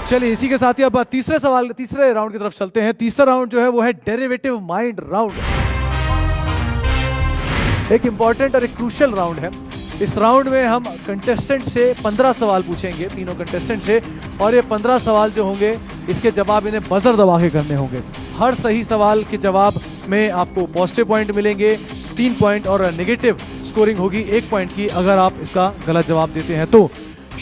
चलिए इसी के साथ ही अब तीसरे राउंड की तरफ चलते हैं। तीसरा राउंड जो है वो है डेरिवेटिव माइंड राउंड। एक इंपॉर्टेंट और एक क्रूशियल राउंड है। इस राउंड में हम कंटेस्टेंट से 15 सवाल पूछेंगे, तीनों कंटेस्टेंट से, और ये 15 सवाल जो होंगे इसके जवाब इन्हें बजर दबा के करने होंगे। हर सही सवाल के जवाब में आपको पॉजिटिव पॉइंट मिलेंगे 3 पॉइंट, और नेगेटिव स्कोरिंग होगी 1 पॉइंट की अगर आप इसका गलत जवाब देते हैं। तो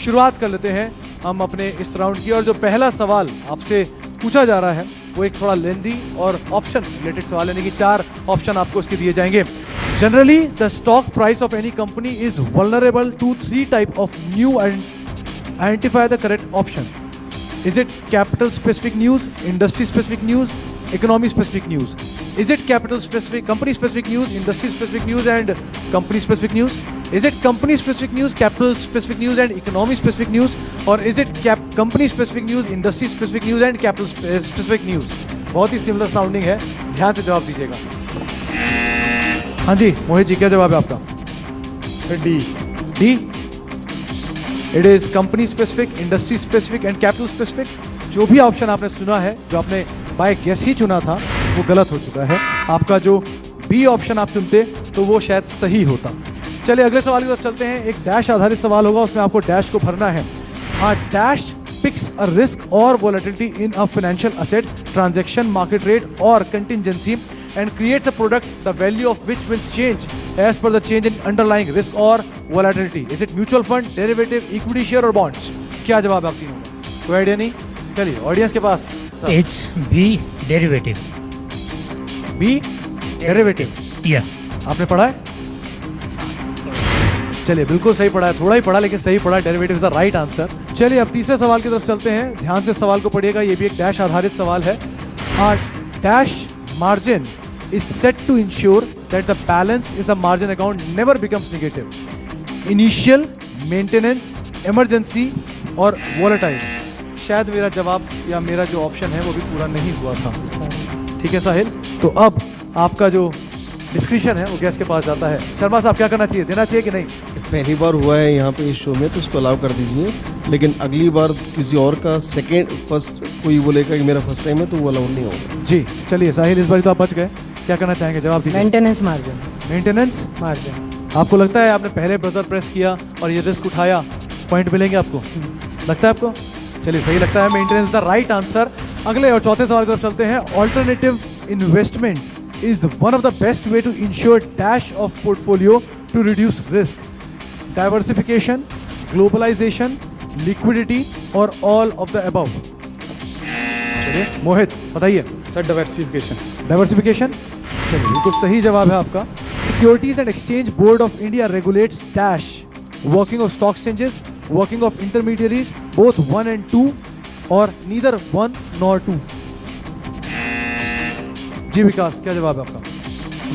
शुरुआत कर लेते हैं हम अपने इस राउंड की। और जो पहला सवाल आपसे पूछा जा रहा है वो एक थोड़ा लेंदी और ऑप्शन रिलेटेड सवाल, यानी कि 4 ऑप्शन आपको इसके दिए जाएंगे। Generally the stock price of any company is vulnerable to 3 type of new and identify the correct option. Is it capital specific news, industry specific news, economy specific news? Is it capital specific, company specific news, industry specific news and company specific news? Is it company specific news, capital specific news and economy specific news? Or is it company specific news, industry specific news and capital specific news? बहुत ही similar sounding है, ध्यान से जवाब दीजिएगा। हाँ जी मोहित जी, क्या जवाब है आपका? Sir D. D? It is company specific, industry specific and capital specific. जो भी ऑप्शन आपने सुना है, जो आपने बाय गेस ही चुना था, वो गलत हो चुका है। आपका जो बी ऑप्शन आप चुनते तो वो शायद सही होता। चलिए अगले सवाल की तरफ चलते हैं। एक डैश आधारित सवाल होगा, उसमें आपको डैश को भरना है। A dash picks a risk और volatility in a financial asset, transaction, market rate और contingency and creates a product the value of which will change as per the change in underlying risk और volatility. Is it mutual fund, derivative, equity share और bonds? क्या जवाब आप तीनों का? कोई idea नहीं? चलिए ऑडियंस के पास। H B derivative. B derivative? या आपने पढ़ा है? चलिए बिल्कुल सही पढ़ा है, थोड़ा ही पढ़ा लेकिन सही पढ़ा। Derivative is the right answer. चलिए अब तीसरे सवाल की तरफ चलते हैं। ध्यान से सवाल को पढ़िएगा, ये भी एक डैश आधारित सवाल है। Dash margin is set to ensure that the balance is the margin account never becomes negative. Initial, maintenance, emergency और वोलेटाइल। शायद मेरा जवाब या मेरा जो ऑप्शन है वो भी पूरा नहीं हुआ था। ठीक है साहिल, तो अब आपका जो डिस्क्रिप्शन है वो गेस्ट के पास जाता है। शर्मा साहब क्या करना चाहिए, देना चाहिए कि नहीं? पहली बार हुआ है यहाँ पे इस शो में तो उसको अलाउ कर दीजिए, लेकिन अगली बार किसी और का फर्स्ट कोई बोलेगा कि मेरा फर्स्ट टाइम है तो वो अलाउ नहीं होगा। जी चलिए साहिल, इस बार तो आप बच गए। क्या करना चाहेंगे, जवाब दीजिए। Maintenance margin. Maintenance margin. आपको लगता है आपने पहले बजर प्रेस किया और ये रिस्क उठाया, पॉइंट मिलेंगे आपको? लगता है आपको? चलिए सही लगता है, मेंटेनेंस द राइट आंसर। अगले और चौथे सवाल की तरफ चलते हैं। Alternative investment is one of the best way to ensure dash of portfolio to reduce risk. Diversification, globalization, liquidity और ऑल ऑफ द अबव? चलिए मोहित बताइए। Sir diversification. डाइवर्सिफिकेशन? चलिए बिल्कुल सही जवाब है आपका। Securities and exchange board of India regulates dash working of stock exchanges, working of intermediaries, both 1 and 2 or neither 1 nor 2? जी विकास, क्या जवाब है आपका?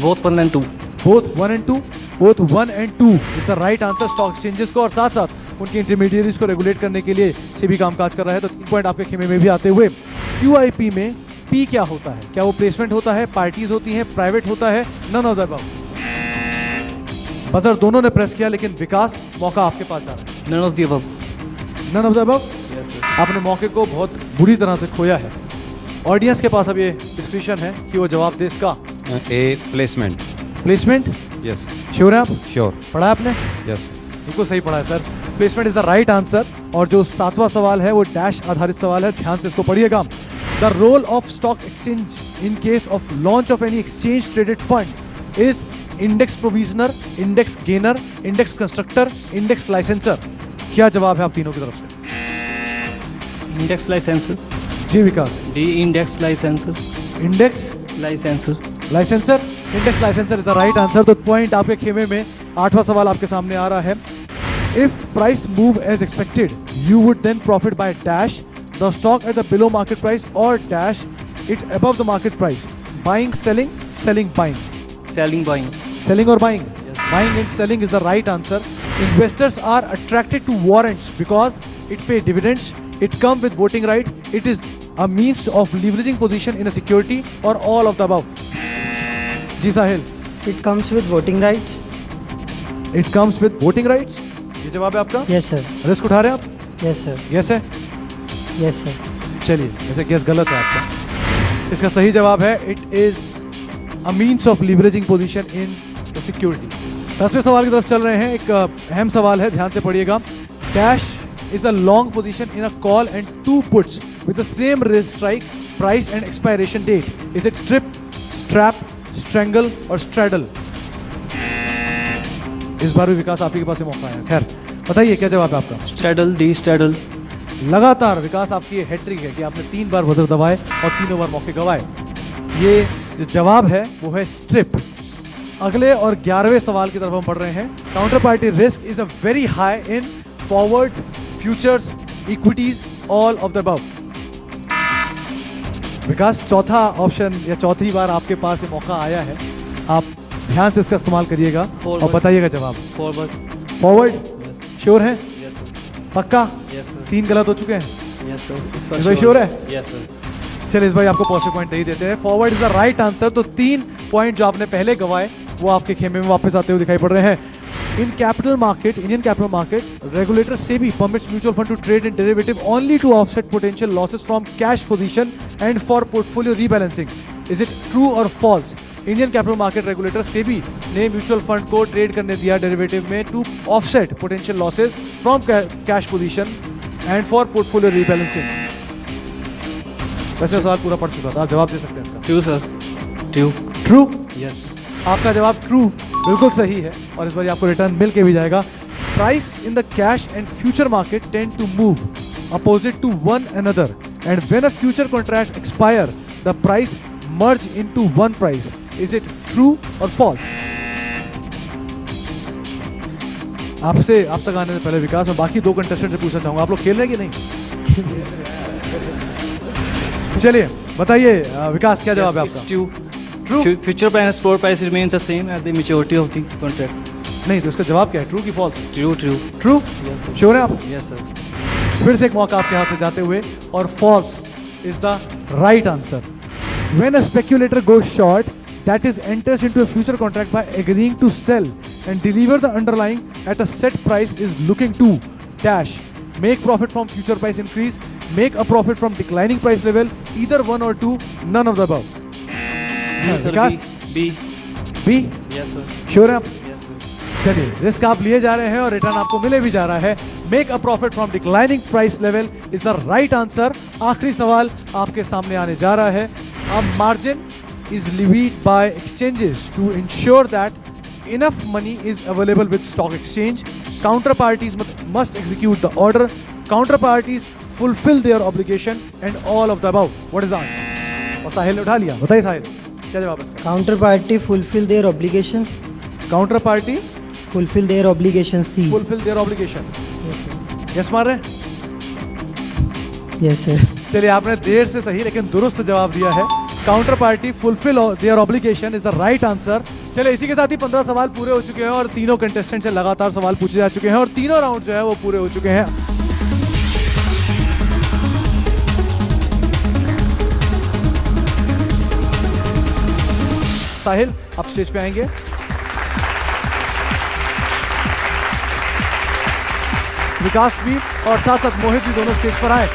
Both 1 and 2. Both 1 and 2? Both 1 and 2 is the right answer। Stock exchanges को और साथ साथ उनके इंटरमीडिएरीज को रेगुलेट करने के लिए से भी कामकाज कर रहा है। तो 3 पॉइंट आपके खेमे में भी आते हुए। QIP में P क्या होता है? क्या वो प्लेसमेंट होता है, पार्टीज होती हैं, प्राइवेट होता है? None of the above. Buzzer दोनों ने प्रेस किया, लेकिन विकास मौका आपके पास जा रहा है। None of the above. None of the above? Yes, sir. आपने मौके को बहुत बुरी तरह से खोया है। ऑडियंस के पास अब ये डिस्क्रिप्शन है कि वो जवाब दे इसका। ए प्लेसमेंट। प्लेसमेंट? यस। श्योर है आप? श्योर। पढ़ा है आपने? यस। बिल्कुल सही पढ़ा है sir. Placement is the right answer. और जो 7वां सवाल है वो डैश आधारित सवाल है, ध्यान से इसको पढ़िएगा। The role of stock exchange in case of launch of any exchange traded fund is index provisioner, index gainer, index constructor, index licenser? क्या जवाब है आप तीनों की तरफ से? Index licenser. जी Vikas. D index licenser. Index Licenser. Licenser? Index licenser is the right answer. तो पॉइंट आपके खेमे में। 8वां सवाल आपके सामने आ रहा है। If price move as expected you would then profit by dash the stock at the below market price और dash it above the market price. Buying, selling, selling, buying? Selling, buying. Selling or buying? Buying and selling is the right answer. Investors are attracted to warrants because it pay dividends, it comes with voting right, it is a means of leveraging position in a security, or all of the above? जी Sahil. It comes with voting rights. It comes with voting rights? ये जवाब है आपका? Yes sir. Risk उठा रहे हैं आप? Yes sir. Yes है? Yes, sir. चलिए, वैसे गेस गलत है आपका। इसका सही जवाब है it is a means of leveraging position in the security. 10वें सवाल की तरफ चल रहे हैं। एक अहम सवाल है, ध्यान से पढ़िएगा। Cash is a long position in a call and two puts with the same strike price and expiration date. Is it strip, strap, strangle और स्ट्रैडल? इस बार भी विकास आप ही के पास मौका है। खैर बताइए क्या जवाब है आपका? Straddle, D straddle. लगातार विकास आपकी ये हैट्रिक है कि आपने 3 बार बजर दबाए और तीनों बार मौके गवाए। ये जो जवाब है वो है स्ट्रिप। अगले और 11वें सवाल की तरफ हम बढ़ रहे हैं। Counter party risk is a very high in forwards, futures, equities, all of the above. Vikas, चौथा ऑप्शन या चौथी बार आपके पास ये मौका आया है, आप ध्यान से इसका इस्तेमाल करिएगा और Forward. बताइएगा जवाब। Forward. Forward Yes. श्योर है? Yes, sir. पक्का? Yes, sir. 3 गलत हो चुके हैं। Yes, sir. इस इस बार sure है? Yes, sir. चलिए इस भाई आपको पॉजिटिव पॉइंट दे ही देते हैं। Forward is the right answer. तो 3 पॉइंट जो आपने पहले गवाए वो आपके खेमे में वापस आते हुए दिखाई पड़ रहे हैं। In capital market, Indian capital market, regulator SEBI permits mutual fund to trade in derivative only to offset potential losses from cash position and for portfolio rebalancing. Is it true और false? Indian capital market regulator SEBI ने mutual fund को trade करने दिया derivative में to offset potential losses from cash position and for portfolio rebalancing. वैसे सवाल पूरा पढ़ चुका था, आप जवाब दे सकते हैं इसका। True, sir. True. True? Yes. आपका जवाब ट्रू बिल्कुल सही है और इस बार आपको रिटर्न मिल के भी जाएगा। Price in the cash and future market tend to move opposite to one another and when a future contract expire the price merge into one price. Is it true और फॉल्स? आपसे आप तक आने से पहले विकास, मैं बाकी 2 कंटेस्टेंट से पूछना चाहूंगा, आप लोग खेल रहे हैं कि नहीं? चलिए बताइए विकास, क्या जवाब है Yes, आपका? it's true. True? Future price floor price remains the same at the maturity of the contract. नहीं, तो इसका जवाब क्या है? ट्रू की false? True, true. True? Yes, sir. Sure है आप? Yes, sir. फिर से एक मौका आपके हाथ से जाते हुए, और false is the right answer. When a speculator goes short, that is enters into a future contract by agreeing to sell and deliver the underlying at a set price is looking to dash make profit from future price increase, make a profit from declining price level, either one और two, none of the above. Yes, sir. Vikas, B. B? Yes, sir. Sure है आप? Yes, sir. चलिए, risk आप लिए जा रहे हैं और रिटर्न आपको मिले भी जा रहा है। Make a profit from declining price level is the right answer. आखिरी सवाल आपके सामने आने जा रहा है। A margin is levied by exchanges to ensure that enough money is available with stock exchange. Counterparties must execute the order. Counterparties fulfill their obligation and all of the above. What is the answer? और साहिल ने उठा लिया, बताइए साहिल क्या जवाब है इसका? Counterparty fulfill their obligation. Counterparty Fulfill their obligation. C. fulfill their obligation. Yes, sir. Yes मार रहे हैं? Yes, sir. चलिए, आपने देर से सही लेकिन दुरुस्त जवाब दिया है। Counter party fulfil there obligation is the right answer. चलिए, इसी के साथ ही 15 सवाल पूरे हो चुके हैं और तीनों कंटेस्टेंट से लगातार सवाल पूछे जा चुके हैं और तीनों राउंड जो है वो पूरे हो चुके हैं। साहिल, आप स्टेज पे आएंगे। विकास भी और साथ साथ मोहित भी दोनों स्टेज पर आए।